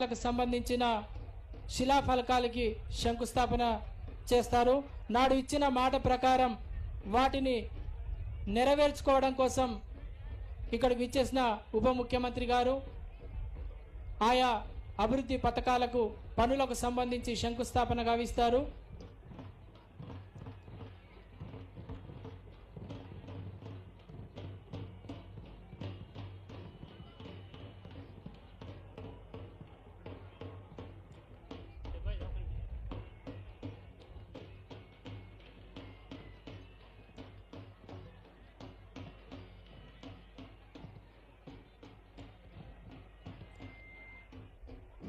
పథకాలకు సంబంధించిన శిలాఫలకాలకి శంకుస్థాపన చేస్తారు. నాడు ఇచ్చిన మాట ప్రకారం వాటిని నెరవేర్చుకోవడం కోసం ఇక్కడికి విచ్చేసిన ఉప ముఖ్యమంత్రి గారు ఆయా అభివృద్ధి పథకాలకు పనులకు సంబంధించి శంకుస్థాపన గావిస్తారు.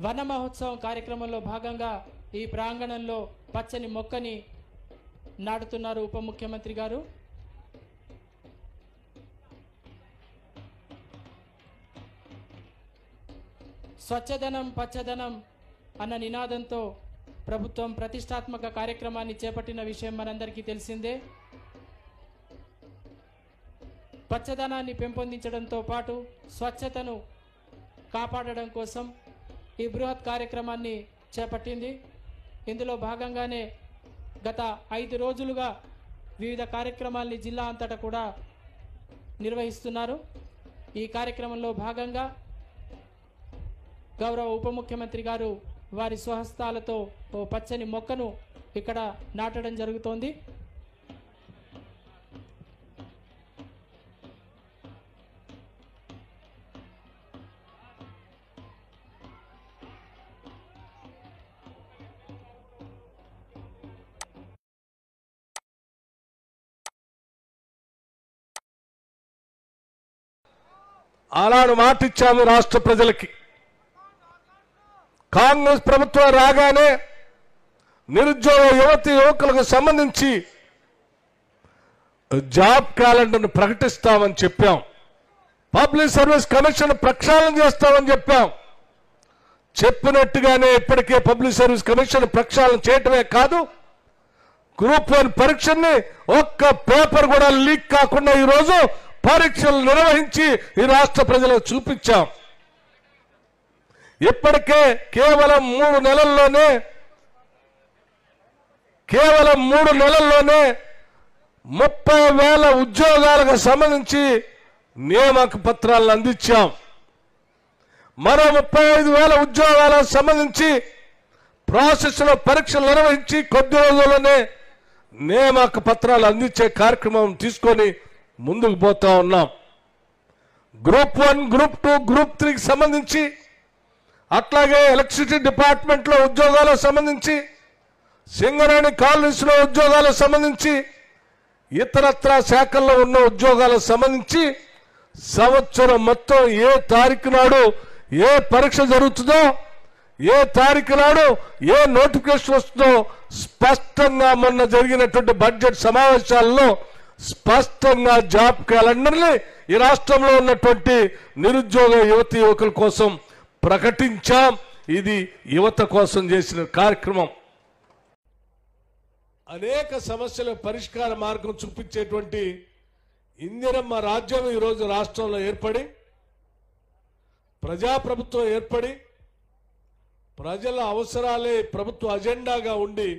వన మహోత్సవం కార్యక్రమంలో భాగంగా ఈ ప్రాంగణంలో పచ్చని మొక్కని నాటుతున్నారు ఉప ముఖ్యమంత్రి గారు. స్వచ్ఛదనం పచ్చదనం అన్న నినాదంతో ప్రభుత్వం ప్రతిష్టాత్మక కార్యక్రమాన్ని చేపట్టిన విషయం మనందరికీ తెలిసిందే. పచ్చదనాన్ని పెంపొందించడంతో పాటు స్వచ్ఛతను కాపాడడం కోసం ఈ బృహత్ కార్యక్రమాన్ని చేపట్టింది. ఇందులో భాగంగానే గత 5 రోజులుగా వివిధ కార్యక్రమాల్ని జిల్లా అంతటా కూడా నిర్వహిస్తున్నారు. ఈ కార్యక్రమంలో భాగంగా గౌరవ ఉప ముఖ్యమంత్రి గారు వారి స్వహస్తాలతో ఓ పచ్చని మొక్కను ఇక్కడ నాటడం జరుగుతోంది. ఆనాడు మాటిచ్చాము రాష్ట్ర ప్రజలకి. కాంగ్రెస్ ప్రభుత్వం రాగానే నిరుద్యోగ యువతి యువకులకు సంబంధించి జాబ్ క్యాలెండర్ను ప్రకటిస్తామని చెప్పాం. పబ్లిక్ సర్వీస్ కమిషన్ ప్రక్షాళన చేస్తామని చెప్పాం. చెప్పినట్టుగానే ఇప్పటికే పబ్లిక్ సర్వీస్ కమిషన్ ప్రక్షాళన చేయటమే కాదు, గ్రూప్ 1 పరీక్షని ఒక్క పేపర్ కూడా లీక్ కాకుండా ఈరోజు పరీక్షలు నిర్వహించి ఈ రాష్ట్ర ప్రజలకు చూపించాం. ఇప్పటికే కేవలం 3 నెలల్లోనే 30,000 ఉద్యోగాలకు సంబంధించి నియామక పత్రాలను అందించాం. మరో 35,000 ఉద్యోగాలకు సంబంధించి ప్రాసెస్లో పరీక్షలు నిర్వహించి కొద్ది రోజుల్లోనే నియామక పత్రాలు అందించే కార్యక్రమం తీసుకొని ముందుకు పోతా ఉన్నాం. గ్రూప్ 1, గ్రూప్ 2, గ్రూప్ 3కి సంబంధించి, అట్లాగే ఎలక్ట్రిసిటీ డిపార్ట్మెంట్లో ఉద్యోగాలకు సంబంధించి, సింగరేణి కాలనీస్లో ఉద్యోగాలకు సంబంధించి, ఇతరత్రా శాఖల్లో ఉన్న ఉద్యోగాలకు సంబంధించి సంవత్సరం మొత్తం ఏ తారీఖు నాడు ఏ పరీక్ష జరుగుతుందో, ఏ తారీఖు నాడు ఏ నోటిఫికేషన్ వస్తుందో స్పష్టంగా మొన్న జరిగినటువంటి బడ్జెట్ సమావేశాల్లో స్పష్టంగా జాబ్ క్యాలెండర్ని ఈ రాష్ట్రంలో ఉన్నటువంటి నిరుద్యోగ యువతి యువకుల కోసం ప్రకటించాం. ఇది యువత కోసం చేసిన కార్యక్రమం. అనేక సమస్యల పరిష్కార మార్గం చూపించేటువంటి ఇందిరమ్మ రాజ్యం ఈరోజు రాష్ట్రంలో ఏర్పడి, ప్రజాప్రభుత్వం ఏర్పడి, ప్రజల అవసరాలే ప్రభుత్వ అజెండాగా ఉండి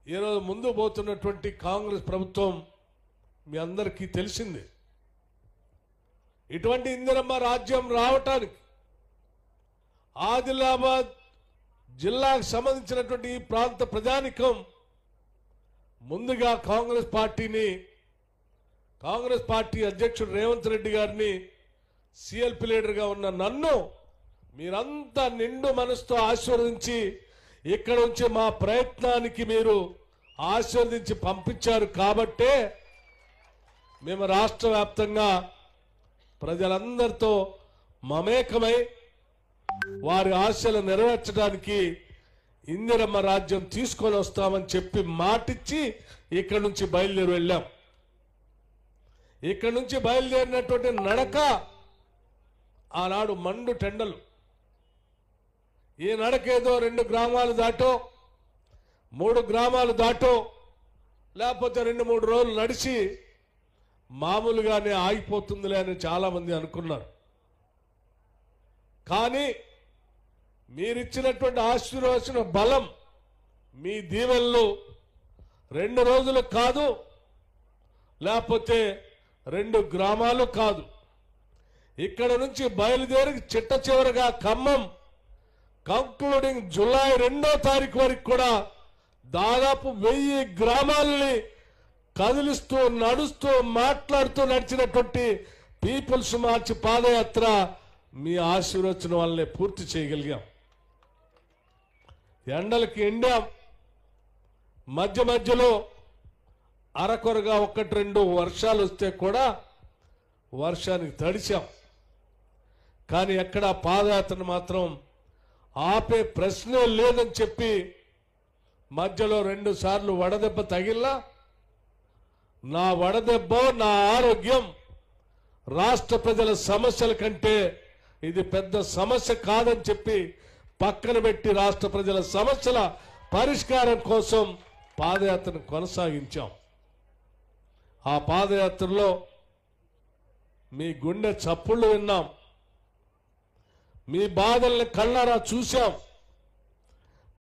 ఈరోజు ముందు పోతున్నటువంటి కాంగ్రెస్ ప్రభుత్వం మీ అందరికీ తెలిసింది. ఇటువంటి ఇందిరమ్మ రాజ్యం రావటానికి ఆదిలాబాద్ జిల్లాకు సంబంధించినటువంటి ఈ ప్రాంత ప్రజానికం ముందుగా కాంగ్రెస్ పార్టీ అధ్యక్షుడు రేవంత్ రెడ్డి గారిని, సిఎల్పి లీడర్గా ఉన్న నన్ను మీరంతా నిండు మనసుతో ఆశీర్వదించి ఇక్కడ నుంచి మా ప్రయత్నానికి మీరు ఆశీర్వదించి పంపించారు. కాబట్టే మేము రాష్ట్ర వ్యాప్తంగా ప్రజలందరితో మమేకమై వారి ఆశలు నెరవేర్చడానికి ఇందిరమ్మ రాజ్యం తీసుకొని వస్తామని చెప్పి మాటిచ్చి ఇక్కడి నుంచి బయలుదేరి వెళ్ళాం. ఇక్కడి నుంచి బయలుదేరినటువంటి నడక ఆనాడు మండు టెండలు. ఈ నడకేదో 2 గ్రామాలు దాటో 3 గ్రామాలు దాటో లేకపోతే 2-3 రోజులు నడిచి మామూలుగానే ఆగిపోతుందిలే అని చాలా మంది అనుకున్నారు. కానీ మీరిచ్చినటువంటి ఆశీర్వచన బలం, మీ దీవెనలు 2 రోజులు కాదు, లేకపోతే 2 గ్రామాలు కాదు, ఇక్కడ నుంచి బయలుదేరి చిట్ట చివరిగా ఖమ్మం కంక్లూడింగ్ జూలై 2వ తారీఖు వరకు కూడా దాదాపు 1000 గ్రామాలని కదిలిస్తూ నడుస్తూ మాట్లాడుతూ నడిచినటువంటి పీపుల్స్ మార్చ్ పాదయాత్ర మీ ఆశీర్వచనం వల్లనే పూర్తి చేయగలిగాం. ఎండలకి ఎండాం, మధ్య మధ్యలో అరకొరగా 1-2 వర్షాలు వస్తే కూడా వర్షానికి తడిచాం. కానీ ఎక్కడ పాదయాత్రను మాత్రం ఆపే ప్రశ్నే లేదని చెప్పి మధ్యలో 2 సార్లు వడదెబ్బ తగిలినా నా వడదెబ్బ నా ఆరోగ్యం రాష్ట్ర ప్రజల సమస్యల కంటే ఇది పెద్ద సమస్య కాదని చెప్పి పక్కన పెట్టి రాష్ట్ర ప్రజల సమస్యల పరిష్కారం కోసం పాదయాత్రను కొనసాగించాం. ఆ పాదయాత్రలో మీ గుండె చప్పుళ్ళు విన్నాం, మీ బాధల్ని కళ్ళారా చూశాం.